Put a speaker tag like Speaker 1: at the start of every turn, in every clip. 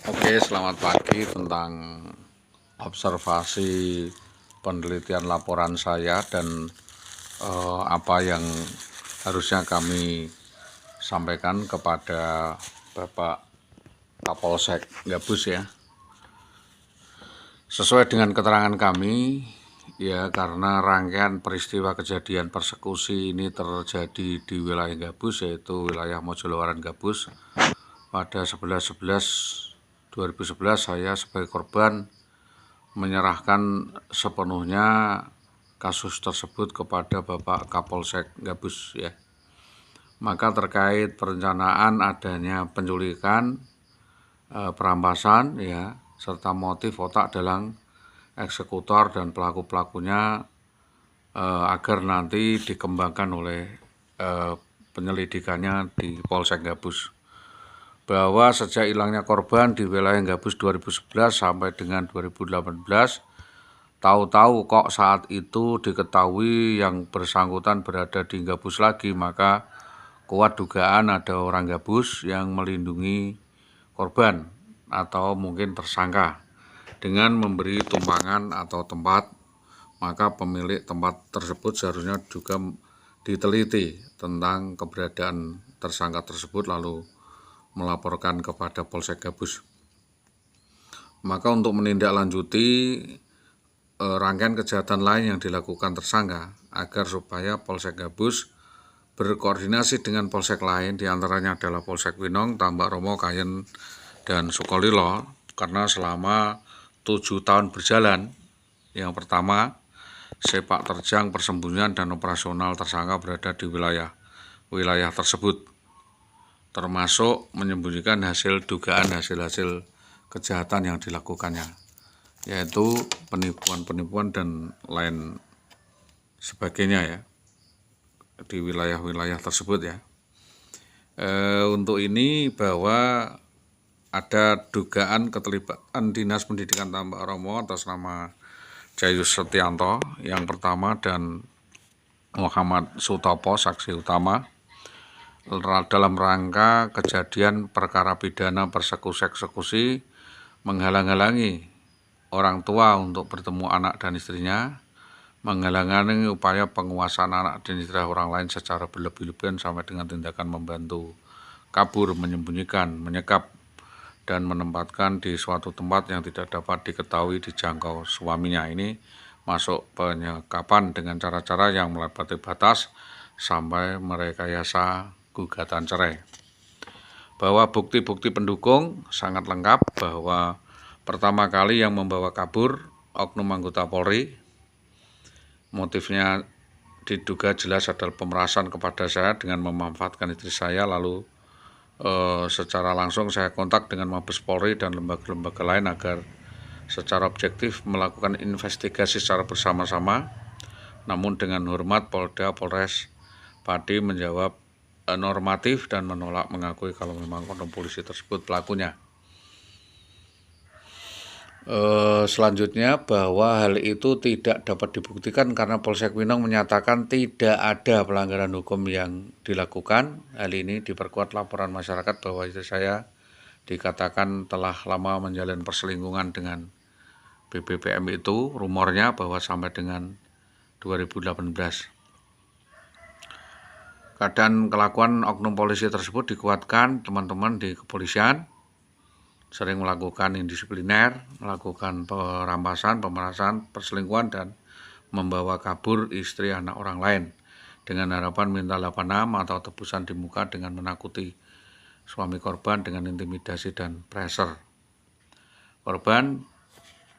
Speaker 1: Oke, selamat pagi. Tentang observasi penelitian laporan saya dan apa yang harusnya kami sampaikan kepada Bapak Kapolsek Gabus ya. Sesuai dengan keterangan kami, ya karena rangkaian peristiwa kejadian persekusi ini terjadi di wilayah Gabus, yaitu wilayah Mojolowaran Gabus. Pada 11/11/2011 saya sebagai korban menyerahkan sepenuhnya kasus tersebut kepada Bapak Kapolsek Gabus ya. Maka terkait perencanaan adanya penculikan, perampasan ya, serta motif otak dalang eksekutor dan pelaku-pelakunya agar nanti dikembangkan oleh penyelidikannya di Polsek Gabus. Bahwa sejak hilangnya korban di wilayah Gabus 2011 sampai dengan 2018, tahu-tahu kok saat itu diketahui yang bersangkutan berada di Gabus lagi, maka kuat dugaan ada orang Gabus yang melindungi korban atau mungkin tersangka dengan memberi tumpangan atau tempat. Maka pemilik tempat tersebut seharusnya juga diteliti tentang keberadaan tersangka tersebut lalu melaporkan kepada Polsek Gabus. Maka untuk menindaklanjuti rangkaian kejahatan lain yang dilakukan tersangka agar supaya Polsek Gabus berkoordinasi dengan polsek lain, diantaranya adalah Polsek Winong, Tambak Romo, Kayen, dan Sukolilo, karena selama 7 tahun berjalan, yang pertama sepak terjang persembunyian dan operasional tersangka berada di wilayah tersebut, termasuk menyembunyikan dugaan hasil kejahatan yang dilakukannya, yaitu penipuan dan lain sebagainya ya, di wilayah tersebut ya. Untuk ini bahwa ada dugaan keterlibatan Dinas Pendidikan Tambak Romo atas nama Jayus Setianto yang pertama dan Muhammad Sutopo saksi utama dalam rangka kejadian perkara pidana persekusi menghalang-halangi orang tua untuk bertemu anak dan istrinya, menghalang-halangi upaya penguasaan anak dan istri orang lain secara berlebih-lebihan sampai dengan tindakan membantu kabur, menyembunyikan, menyekap, dan menempatkan di suatu tempat yang tidak dapat diketahui dijangkau suaminya. Ini masuk penyekapan dengan cara-cara yang melebihi batas sampai merekayasa gugatan cerai. Bahwa bukti-bukti pendukung sangat lengkap bahwa pertama kali yang membawa kabur oknum anggota Polri, motifnya diduga jelas adalah pemerasan kepada saya dengan memanfaatkan istri saya, lalu secara langsung saya kontak dengan Mabes Polri dan lembaga-lembaga lain agar secara objektif melakukan investigasi secara bersama-sama. Namun dengan hormat Polda Polres Pati menjawab normatif dan menolak mengakui kalau memang oknum polisi tersebut pelakunya. Selanjutnya bahwa hal itu tidak dapat dibuktikan karena Polsek Winong menyatakan tidak ada pelanggaran hukum yang dilakukan. Hal ini diperkuat laporan masyarakat bahwa istri saya dikatakan telah lama menjalin perselingkuhan dengan BBPM itu, rumornya bahwa sampai dengan 2018. Keadaan kelakuan oknum polisi tersebut dikuatkan teman-teman di kepolisian sering melakukan indisipliner, melakukan perampasan, pemerasan, perselingkuhan, dan membawa kabur istri anak orang lain dengan harapan minta 86 atau tebusan di muka dengan menakuti suami korban dengan intimidasi dan pressure. Korban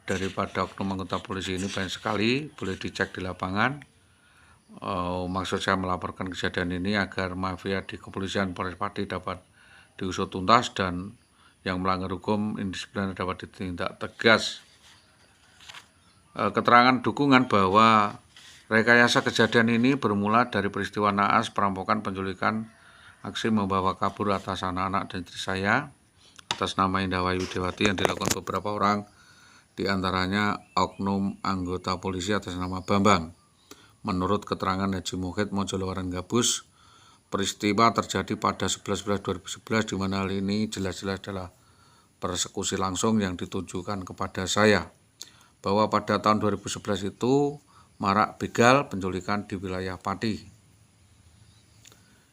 Speaker 1: daripada oknum anggota polisi ini banyak sekali, boleh dicek di lapangan. Maksud saya melaporkan kejadian ini agar mafia di kepolisian Polres Pati dapat diusut tuntas dan yang melanggar hukum indisipliner dapat ditindak tegas. Keterangan dukungan bahwa rekayasa kejadian ini bermula dari peristiwa naas, perampokan, penculikan, aksi membawa kabur atas anak-anak dan istri saya atas nama Indah Wayu Dewati yang dilakukan beberapa orang, diantaranya oknum anggota polisi atas nama Bambang. Menurut keterangan Haji Muhid Mojolowaran Gabus, peristiwa terjadi pada 11/11/2011 di mana hal ini jelas-jelas adalah persekusi langsung yang ditujukan kepada saya, bahwa pada tahun 2011 itu marak begal penculikan di wilayah Pati.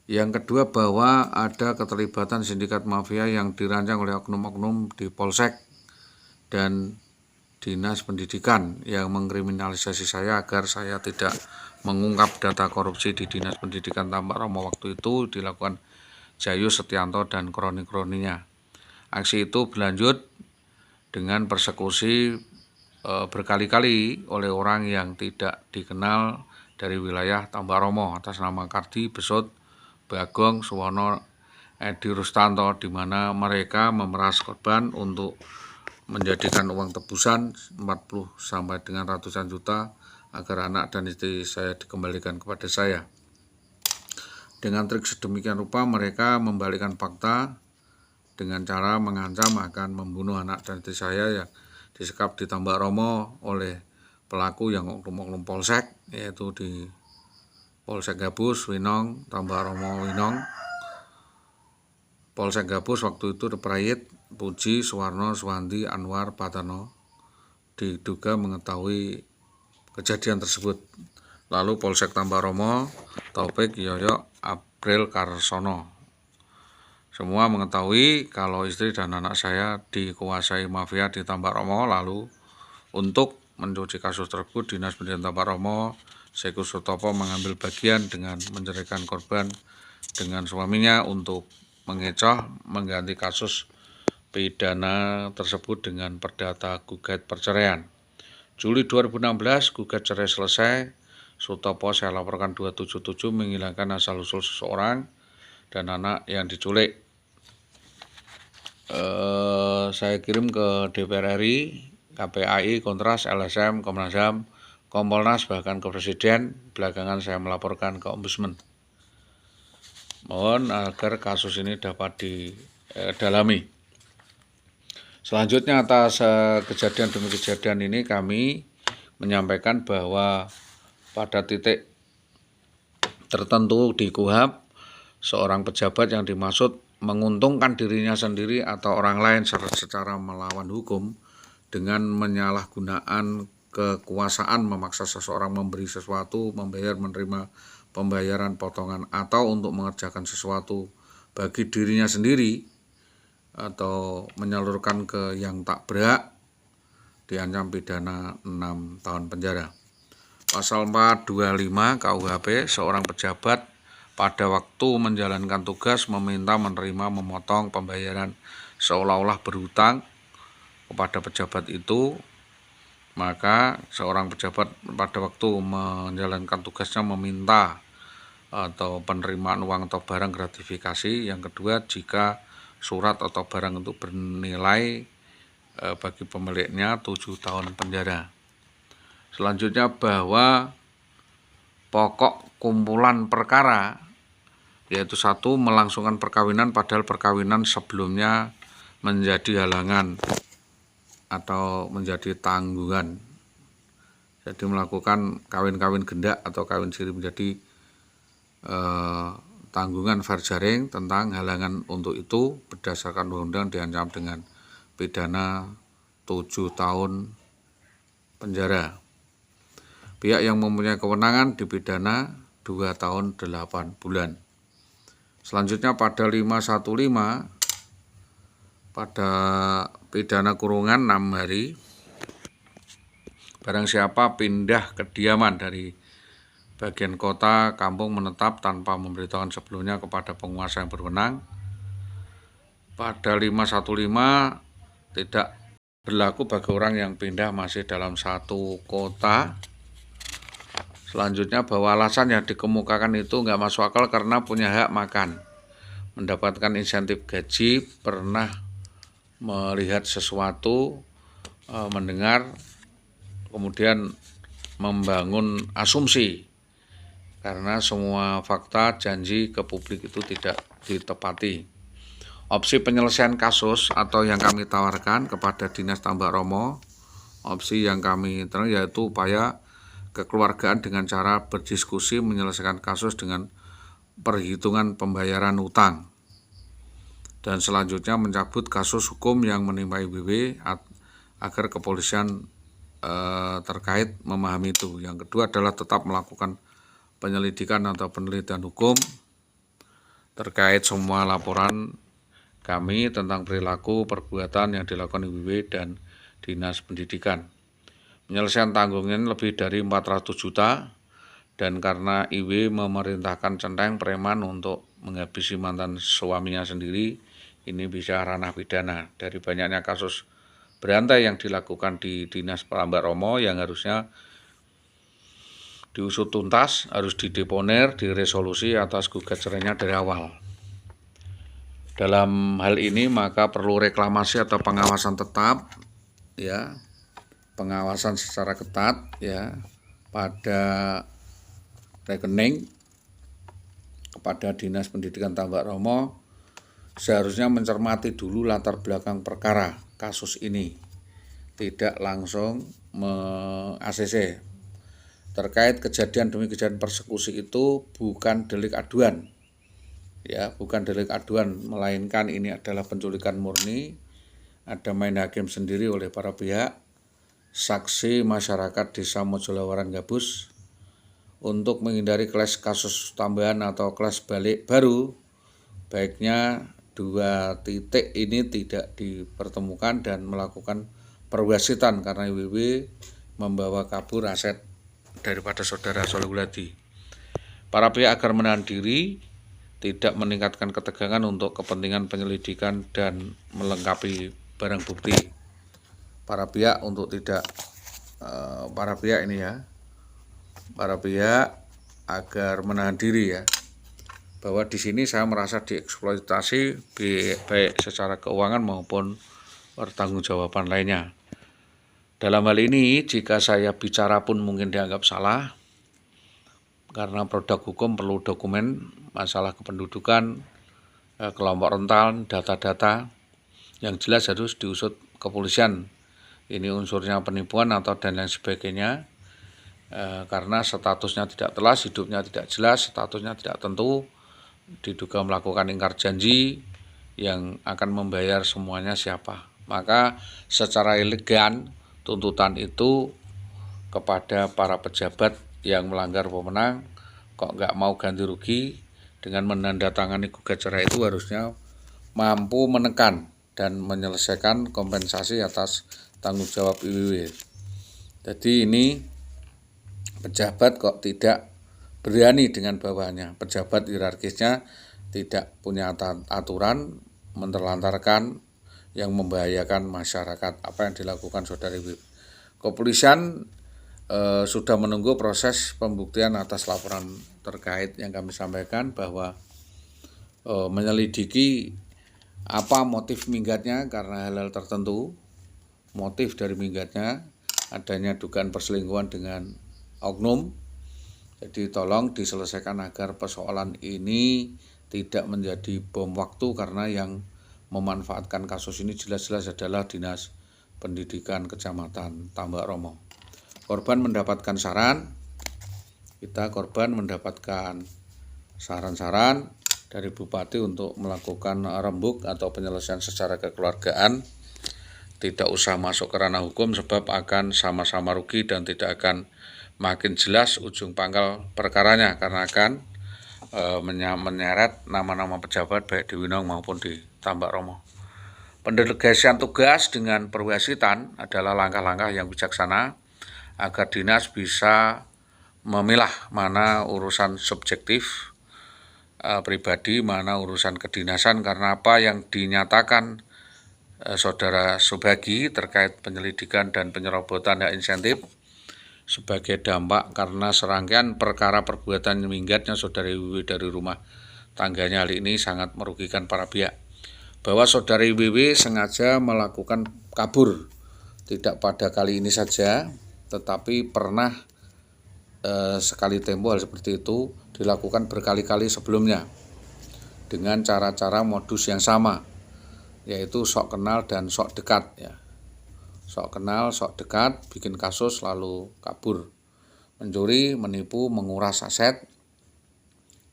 Speaker 1: Yang kedua, bahwa ada keterlibatan sindikat mafia yang dirancang oleh oknum-oknum di Polsek dan Dinas Pendidikan yang mengkriminalisasi saya agar saya tidak mengungkap data korupsi di Dinas Pendidikan Tambak Romo waktu itu dilakukan Jayus Setianto dan kroni-kroninya. Aksi itu berlanjut dengan persekusi berkali-kali oleh orang yang tidak dikenal dari wilayah Tambak Romo atas nama Kardi, Besut, Bagong, Suwono, Edi Rustanto, di mana mereka memeras korban untuk menjadikan uang tebusan 40 sampai dengan ratusan juta agar anak dan istri saya dikembalikan kepada saya. Dengan trik sedemikian rupa mereka membalikkan fakta dengan cara mengancam akan membunuh anak dan istri saya yang disekap di Tambak Romo oleh pelaku yang oknum-oknum Polsek, yaitu di Polsek Gabus, Winong, Tambak Romo, Winong. Polsek Gabus waktu itu Prayit, Puji, Suwarno, Suwandi, Anwar, Patano diduga mengetahui kejadian tersebut. Lalu Polsek Tambak Romo, Taufik, Yoyo, April, Karsono. Semua mengetahui kalau istri dan anak saya dikuasai mafia di Tambak Romo. Lalu untuk mencuci kasus tersebut, Dinas Pendidikan Tambak Romo, Seko Sutopo mengambil bagian dengan menceraikan korban dengan suaminya untuk mengecoh mengganti kasus pidana tersebut dengan perdata gugat perceraian. Juli 2016 gugat cerai selesai. Sutopo saya laporkan 277 menghilangkan asal-usul seseorang dan anak yang diculik. Saya kirim ke DPR RI, KPAI, Kontras, LSM, Komnas HAM, Kompolnas, bahkan ke Presiden. Belakangan saya melaporkan ke Ombudsman. Mohon agar kasus ini dapat didalami. Selanjutnya atas kejadian demi kejadian ini kami menyampaikan bahwa pada titik tertentu di KUHP, seorang pejabat yang dimaksud menguntungkan dirinya sendiri atau orang lain secara melawan hukum dengan menyalahgunakan kekuasaan memaksa seseorang memberi sesuatu, menerima pembayaran potongan atau untuk mengerjakan sesuatu bagi dirinya sendiri atau menyalurkan ke yang tak berhak diancam pidana 6 tahun penjara. Pasal 425 KUHP, seorang pejabat pada waktu menjalankan tugas meminta, menerima, memotong pembayaran seolah-olah berhutang kepada pejabat itu, maka seorang pejabat pada waktu menjalankan tugasnya meminta atau penerimaan uang atau barang gratifikasi. Yang kedua, jika surat atau barang itu bernilai bagi pemiliknya 7 tahun penjara. Selanjutnya, bahwa pokok kumpulan perkara yaitu 1. Melangsungkan perkawinan padahal perkawinan sebelumnya menjadi halangan atau menjadi tanggungan. Jadi melakukan kawin-kawin gendak atau kawin siri menjadi tanggungan farjaring tentang halangan untuk itu berdasarkan undang-undang diancam dengan pidana 7 tahun penjara. Pihak yang mempunyai kewenangan dipidana 2 tahun 8 bulan. Selanjutnya pada 515 pada pidana kurungan 6 hari. Barang siapa pindah kediaman dari bagian kota, kampung, menetap tanpa memberitahukan sebelumnya kepada penguasa yang berwenang. Pada 515 tidak berlaku bagi orang yang pindah masih dalam satu kota. Selanjutnya, bahwa alasan yang dikemukakan itu nggak masuk akal karena punya hak makan, mendapatkan insentif gaji, pernah melihat sesuatu, mendengar, kemudian membangun asumsi karena semua fakta janji ke publik itu tidak ditepati. Opsi penyelesaian kasus atau yang kami tawarkan kepada Dinas Tambak Romo, opsi yang kami terang yaitu upaya kekeluargaan dengan cara berdiskusi menyelesaikan kasus dengan perhitungan pembayaran utang. dan selanjutnya mencabut kasus hukum yang menimpa IWW agar kepolisian terkait memahami itu. Yang kedua adalah tetap melakukan penyelidikan atau penelitian hukum terkait semua laporan kami tentang perilaku perbuatan yang dilakukan IWW dan Dinas Pendidikan. Penyelesaian tanggungan lebih dari 400 juta dan karena IW memerintahkan centeng preman untuk menghabisi mantan suaminya sendiri, ini bisa ranah pidana. Dari banyaknya kasus berantai yang dilakukan di Dinas Mbak Romo yang harusnya diusut tuntas, harus dideponer, diresolusi atas gugat cerainya dari awal. Dalam hal ini maka perlu reklamasi atau pengawasan tetap, ya, pengawasan secara ketat, ya, pada rekening kepada Dinas Pendidikan Tambak Romo. Seharusnya mencermati dulu latar belakang perkara kasus ini, tidak langsung ACC. Terkait kejadian demi kejadian persekusi itu bukan delik aduan, ya, bukan delik aduan, melainkan ini adalah penculikan murni. Ada main hakim sendiri oleh para pihak, saksi masyarakat Desa Mojolawaran Gabus. Untuk menghindari kelas kasus tambahan atau kelas balik baru, baiknya 2 titik ini tidak dipertemukan dan melakukan perwasitan karena IWW membawa kabur aset daripada saudara Soleh Wuladi. Para pihak agar menahan diri, tidak meningkatkan ketegangan untuk kepentingan penyelidikan dan melengkapi barang bukti. Para pihak untuk tidak para pihak agar menahan diri, ya, bahwa di sini saya merasa dieksploitasi baik secara keuangan maupun pertanggungjawaban lainnya. Dalam hal ini jika saya bicara pun mungkin dianggap salah, karena produk hukum perlu dokumen masalah kependudukan, kelompok rentan, data-data yang jelas harus diusut kepolisian. Ini unsurnya penipuan atau dan lain sebagainya, karena statusnya tidak jelas, hidupnya tidak jelas, statusnya tidak tentu, diduga melakukan ingkar janji yang akan membayar semuanya siapa. Maka secara elegan tuntutan itu kepada para pejabat yang melanggar wewenang, kok nggak mau ganti rugi dengan menandatangani gugat cerai itu harusnya mampu menekan dan menyelesaikan kompensasi atas tanggung jawab IWW. Jadi ini pejabat kok tidak berani dengan bawahannya. Pejabat hierarkisnya tidak punya aturan, menelantarkan yang membahayakan masyarakat. Apa yang dilakukan Saudari WIB. Kepolisian sudah menunggu proses pembuktian atas laporan terkait yang kami sampaikan, bahwa menyelidiki apa motif minggatnya karena hal-hal tertentu. Motif dari minggatnya adanya dugaan perselingkuhan dengan oknum. Jadi tolong diselesaikan agar persoalan ini tidak menjadi bom waktu, karena yang memanfaatkan kasus ini jelas-jelas adalah Dinas Pendidikan Kecamatan Tambak Romo. Korban mendapatkan saran, korban mendapatkan saran-saran dari Bupati untuk melakukan rembuk atau penyelesaian secara kekeluargaan. Tidak usah masuk ke ranah hukum sebab akan sama-sama rugi dan tidak akan makin jelas ujung pangkal perkaranya, karena akan menyeret nama-nama pejabat baik di Winong maupun di Tambak Romo. Pendelegasian tugas dengan perwasitan adalah langkah-langkah yang bijaksana agar dinas bisa memilah mana urusan subjektif pribadi, mana urusan kedinasan, karena apa yang dinyatakan Saudara Subagi terkait penyelidikan dan penyerobotan hak insentif sebagai dampak karena serangkaian perkara perbuatan minggatnya Saudari WW dari rumah tangganya, hal ini sangat merugikan para pihak. Bahwa Saudari WW sengaja melakukan kabur tidak pada kali ini saja, tetapi pernah sekali tempo hal seperti itu dilakukan berkali-kali sebelumnya dengan cara-cara modus yang sama, yaitu sok kenal dan sok dekat, ya. Sok kenal, sok dekat, bikin kasus lalu kabur, mencuri, menipu, menguras aset,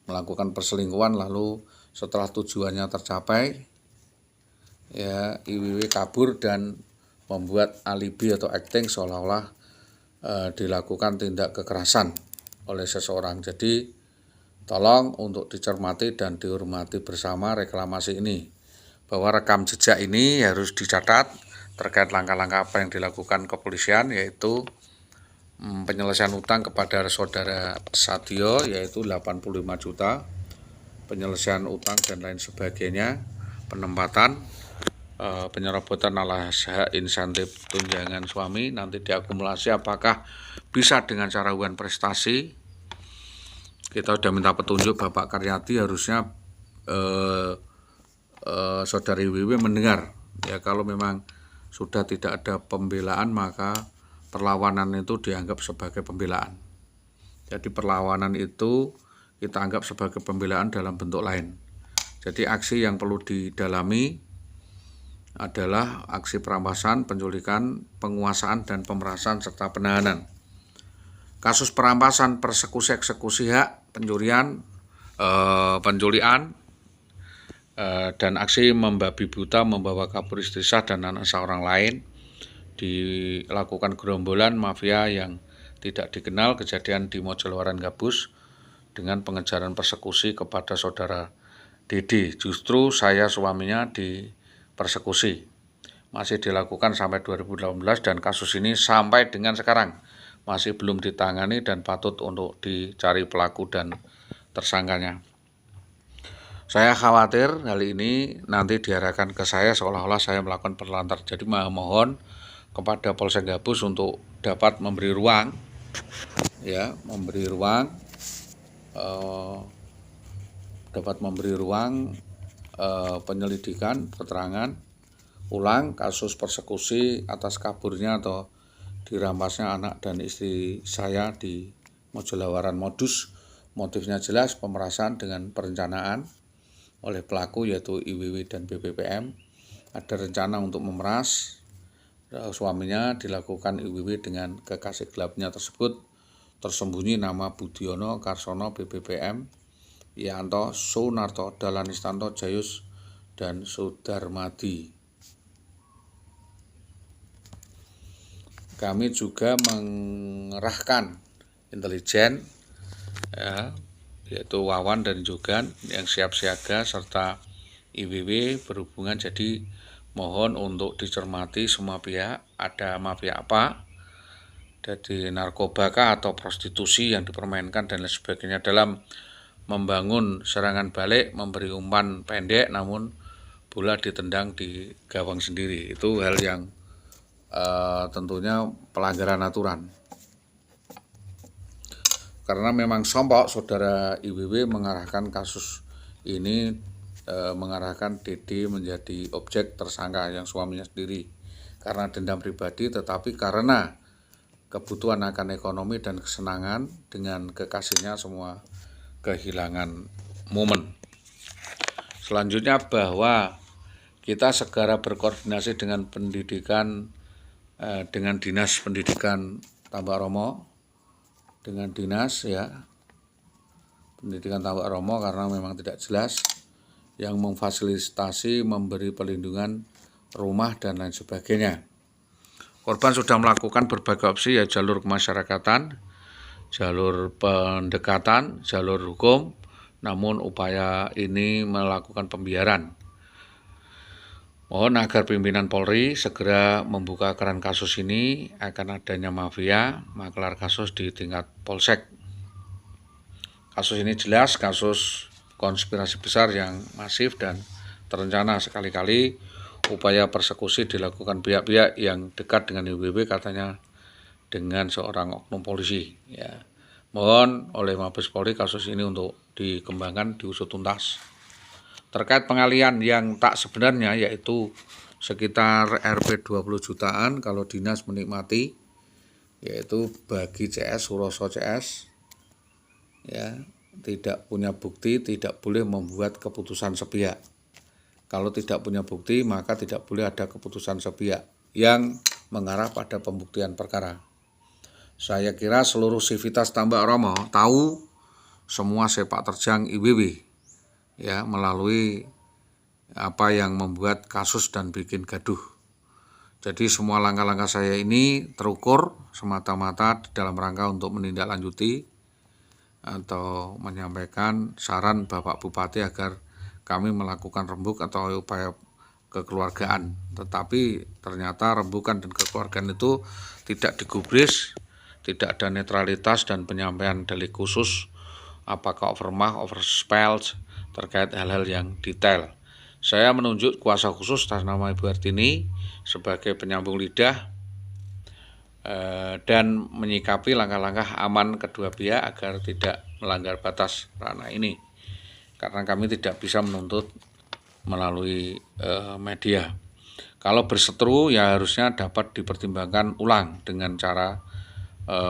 Speaker 1: melakukan perselingkuhan lalu setelah tujuannya tercapai ya IWW kabur dan membuat alibi atau acting seolah-olah dilakukan tindak kekerasan oleh seseorang. Jadi tolong untuk dicermati dan dihormati bersama reklamasi ini, bahwa rekam jejak ini harus dicatat terkait langkah-langkah apa yang dilakukan kepolisian, yaitu penyelesaian utang kepada saudara Satio yaitu 85 juta, penyelesaian utang dan lain sebagainya, penempatan, penyerobotan alas hak insentif tunjangan suami, nanti diakumulasi apakah bisa dengan cara hubungan prestasi. Kita sudah minta petunjuk Bapak Karyadi, harusnya Saudari WW mendengar ya, kalau memang sudah tidak ada pembelaan maka perlawanan itu dianggap sebagai pembelaan. Jadi perlawanan itu kita anggap sebagai pembelaan dalam bentuk lain. Jadi aksi yang perlu didalami adalah aksi perampasan, penculikan, penguasaan, dan pemerasan serta penahanan. Kasus perampasan, persekusi, eksekusi hak, pencurian, penculian, dan aksi membabi buta, membawa kabur istri sah dan anak seorang lain, dilakukan gerombolan mafia yang tidak dikenal, kejadian di Mojolawaran Gabus dengan pengejaran persekusi kepada saudara Dede. Justru saya suaminya dipersekusi. Masih dilakukan sampai 2018 dan kasus ini sampai dengan sekarang masih belum ditangani dan patut untuk dicari pelaku dan tersangkanya. Saya khawatir hal ini nanti diarahkan ke saya seolah-olah saya melakukan perlantar. Jadi mohon kepada Polsek Gabus untuk dapat memberi ruang, ya, penyelidikan, keterangan ulang kasus persekusi atas kaburnya atau dirampasnya anak dan istri saya di Mojolawaran. Motifnya jelas, pemerasan dengan perencanaan oleh pelaku yaitu IWW dan BPPM. Ada rencana untuk memeras suaminya, dilakukan IWW dengan kekasih gelapnya tersebut tersembunyi nama Budiono, Karsono, BPPM, Yanto, Sunarto, Dahlan Istanto, Jayus, dan Sudarmadi. Kami juga mengerahkan intelijen, ya, yaitu Wawan dan Jogan yang siap siaga serta IWW berhubungan. Jadi mohon untuk dicermati semua pihak, ada mafia apa, jadi narkobakah atau prostitusi yang dipermainkan dan lain sebagainya dalam membangun serangan balik, memberi umpan pendek namun bola ditendang di gawang sendiri. Itu hal yang tentunya pelanggaran aturan. Karena memang sombok, saudara IWW mengarahkan kasus ini, mengarahkan Dede menjadi objek tersangka yang suaminya sendiri karena dendam pribadi, tetapi karena kebutuhan akan ekonomi dan kesenangan dengan kekasihnya semua kehilangan momen. Selanjutnya bahwa kita segera berkoordinasi dengan dengan Dinas Pendidikan Tambak Romo, dengan dinas ya Pendidikan Tambak Romo, karena memang tidak jelas yang memfasilitasi, memberi perlindungan rumah dan lain sebagainya. Korban sudah melakukan berbagai opsi, ya, jalur kemasyarakatan, jalur pendekatan, jalur hukum, namun upaya ini melakukan pembiaran. Mohon agar pimpinan Polri segera membuka keran kasus ini akan adanya mafia maklar kasus di tingkat Polsek. Kasus ini jelas kasus konspirasi besar yang masif dan terencana. Sekali-kali upaya persekusi dilakukan pihak-pihak yang dekat dengan IWW, katanya dengan seorang oknum polisi. Ya, mohon oleh Mabes Polri kasus ini untuk dikembangkan, diusut tuntas. Terkait pengalian yang tak sebenarnya, yaitu sekitar Rp 20 jutaan kalau dinas menikmati, yaitu bagi CS, Suroso CS, ya, tidak punya bukti, tidak boleh membuat keputusan sepihak. Kalau tidak punya bukti, maka tidak boleh ada keputusan sepihak yang mengarah pada pembuktian perkara. Saya kira seluruh sivitas Tambak Romo tahu semua sepak terjang IWW, ya, melalui apa yang membuat kasus dan bikin gaduh. Jadi semua langkah-langkah saya ini terukur semata-mata dalam rangka untuk menindaklanjuti atau menyampaikan saran Bapak Bupati agar kami melakukan rembuk atau upaya kekeluargaan. Tetapi ternyata rembukan dan kekeluargaan itu tidak digubris, tidak ada netralitas dan penyampaian delik khusus apakah overmah, overspell terkait hal-hal yang detail. Saya menunjuk kuasa khusus atas nama Ibu Hartini sebagai penyambung lidah dan menyikapi langkah-langkah aman kedua pihak agar tidak melanggar batas ranah ini. Karena kami tidak bisa menuntut melalui media. Kalau berseteru ya harusnya dapat dipertimbangkan ulang dengan cara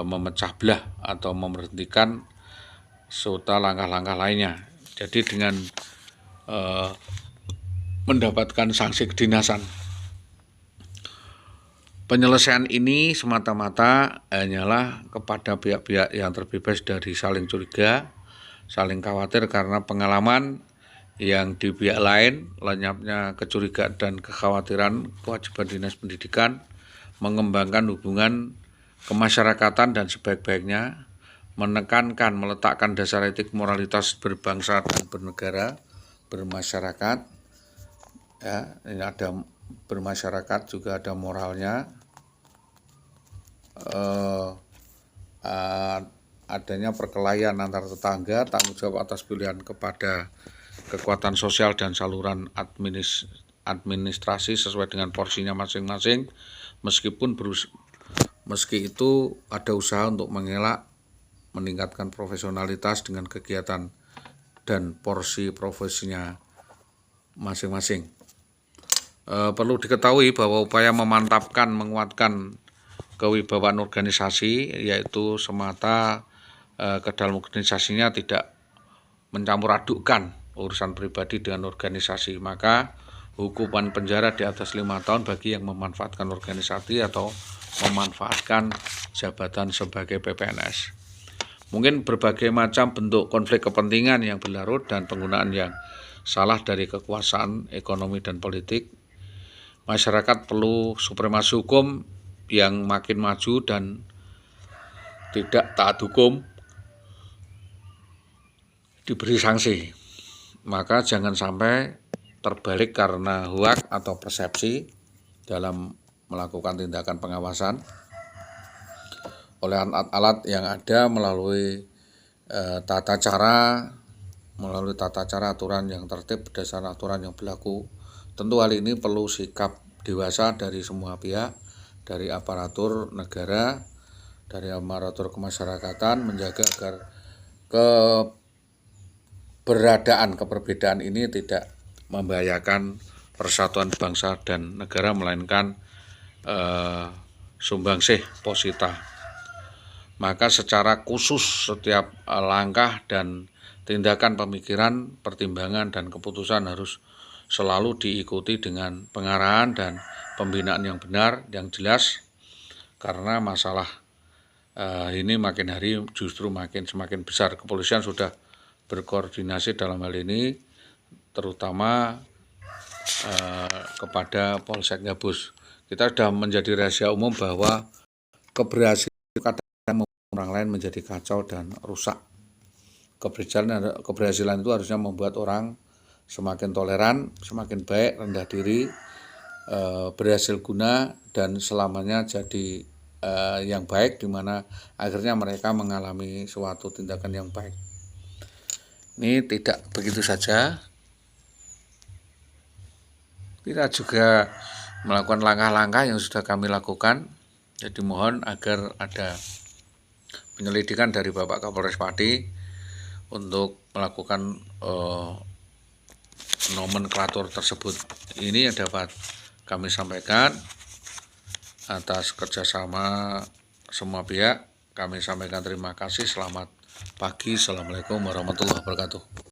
Speaker 1: memecah belah atau memberhentikan serta langkah-langkah lainnya. Jadi dengan mendapatkan sanksi kedinasan. Penyelesaian ini semata-mata hanyalah kepada pihak-pihak yang terbebas dari saling curiga, saling khawatir karena pengalaman yang di pihak lain, lenyapnya kecurigaan dan kekhawatiran kewajiban dinas pendidikan, mengembangkan hubungan kemasyarakatan dan sebaik-baiknya, menekankan, meletakkan dasar etik moralitas berbangsa dan bernegara, bermasyarakat. Ya, ini ada bermasyarakat juga ada moralnya. Adanya perkelahian antar tetangga, tanggung jawab atas pilihan kepada kekuatan sosial dan saluran administrasi sesuai dengan porsinya masing-masing, meski itu ada usaha untuk mengelak meningkatkan profesionalitas dengan kegiatan dan porsi profesinya masing-masing. Perlu diketahui bahwa upaya memantapkan, menguatkan kewibawaan organisasi yaitu semata ke dalam organisasinya tidak mencampur adukkan urusan pribadi dengan organisasi, maka hukuman penjara di atas 5 tahun bagi yang memanfaatkan organisasi atau memanfaatkan jabatan sebagai PPNS. Mungkin berbagai macam bentuk konflik kepentingan yang berlarut dan penggunaan yang salah dari kekuasaan ekonomi dan politik. Masyarakat perlu supremasi hukum yang makin maju dan tidak taat hukum diberi sanksi. Maka jangan sampai terbalik karena hoak atau persepsi dalam melakukan tindakan pengawasan oleh alat-alat yang ada melalui tata cara aturan yang tertib berdasarkan aturan yang berlaku. Tentu hal ini perlu sikap dewasa dari semua pihak, dari aparatur negara, dari aparatur kemasyarakatan, menjaga agar keperbedaan ini tidak membahayakan persatuan bangsa dan negara, melainkan sumbangsih posita. Maka secara khusus setiap langkah dan tindakan, pemikiran, pertimbangan, dan keputusan harus selalu diikuti dengan pengarahan dan pembinaan yang benar, yang jelas, karena masalah ini makin hari justru semakin besar. Kepolisian sudah berkoordinasi dalam hal ini, terutama kepada Polsek Gabus. Kita sudah menjadi rahasia umum bahwa keberhasilan orang lain menjadi kacau dan rusak. Keberhasilan itu harusnya membuat orang semakin toleran, semakin baik, rendah diri, berhasil guna, dan selamanya jadi yang baik, di mana akhirnya mereka mengalami suatu tindakan yang baik. Ini tidak begitu saja. Kita juga melakukan langkah-langkah yang sudah kami lakukan. Jadi mohon agar ada penyelidikan dari Bapak Kapolres Pati untuk melakukan nomenklatur tersebut. Ini yang dapat kami sampaikan atas kerjasama semua pihak. Kami sampaikan terima kasih. Selamat pagi. Assalamualaikum warahmatullahi wabarakatuh.